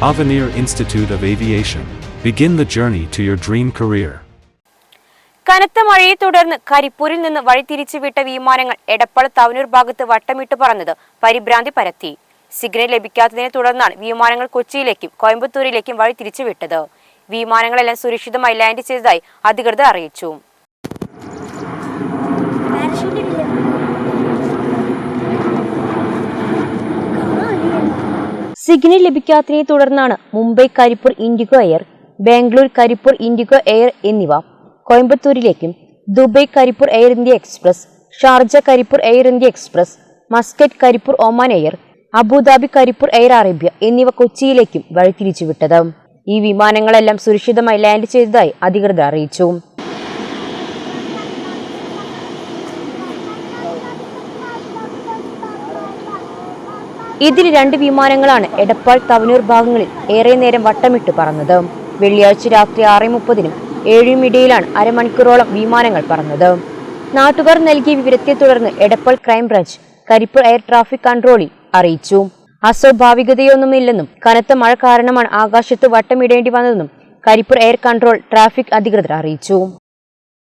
Avenir Institute of Aviation. Begin the journey to your dream career. കനത്ത മഴയെ തുടർന്ന് കരിപ്പൂരിൽ നിന്ന് വഴിതിരിച്ചുവിട്ട വിമാനങ്ങൾ എടപ്പാൾ തവനൂർ ഭാഗത്ത് വട്ടമിട്ട് പറന്നത് പരിഭ്രാന്തി പരത്തി. സിഗ്നൽ ലഭിക്കാത്തതിനെ തുടർന്നാണ് വിമാനങ്ങൾ കൊച്ചിയിലേക്കും കോയമ്പത്തൂരിലേക്കും വഴിതിരിച്ചുവിട്ടത്. വിമാനങ്ങളെല്ലാം സുരക്ഷിതമായി ലാൻഡ് ചെയ്തതായി അധികൃതർ അറിയിച്ചു. സിഗ്നൽ ലഭിക്കാത്തതിനെ തുടർന്നാണ് മുംബൈ കരിപ്പൂർ ഇൻഡിഗോ എയർ, ബാംഗ്ലൂർ കരിപ്പൂർ ഇൻഡിഗോ എയർ എന്നിവ കോയമ്പത്തൂരിലേക്കും, Dubai Karipur Air India Express, Sharjah Karipur Air India Express, Muscat Karipur Oman Air, Abu Dhabi Karipur Air Arabia എന്നിവ കൊച്ചിയിലേക്കും വഴിതിരിച്ചുവിട്ടത്. ഈ വിമാനങ്ങളെല്ലാം സുരക്ഷിതമായി ലാൻഡ് ചെയ്തതായി അധികൃതർ അറിയിച്ചു. ഇതിൽ 2 വിമാനങ്ങളാണ് എടപ്പാൾ തവനൂർ ഭാഗങ്ങളിൽ ഏറെ നേരം വട്ടമിട്ട് പറന്നത്. വെള്ളിയാഴ്ച രാത്രി 6:30-നും 7-നും ഇടയിലാണ് അരമണിക്കൂറോളം വിമാനങ്ങൾ പറന്നത്. നാട്ടുകാർ നൽകിയ വിവരത്തെ തുടർന്ന് Edappal crime branch Karipur air traffic കൺട്രോളിൽ അറിയിച്ചു. അസ്വാഭാവികതയൊന്നുമില്ലെന്നും കനത്ത മഴ കാരണമാണ് ആകാശത്ത് വട്ടമിടേണ്ടി വന്നതെന്നും കരിപ്പൂർ എയർ കൺട്രോൾ ട്രാഫിക് അധികൃതർ അറിയിച്ചു.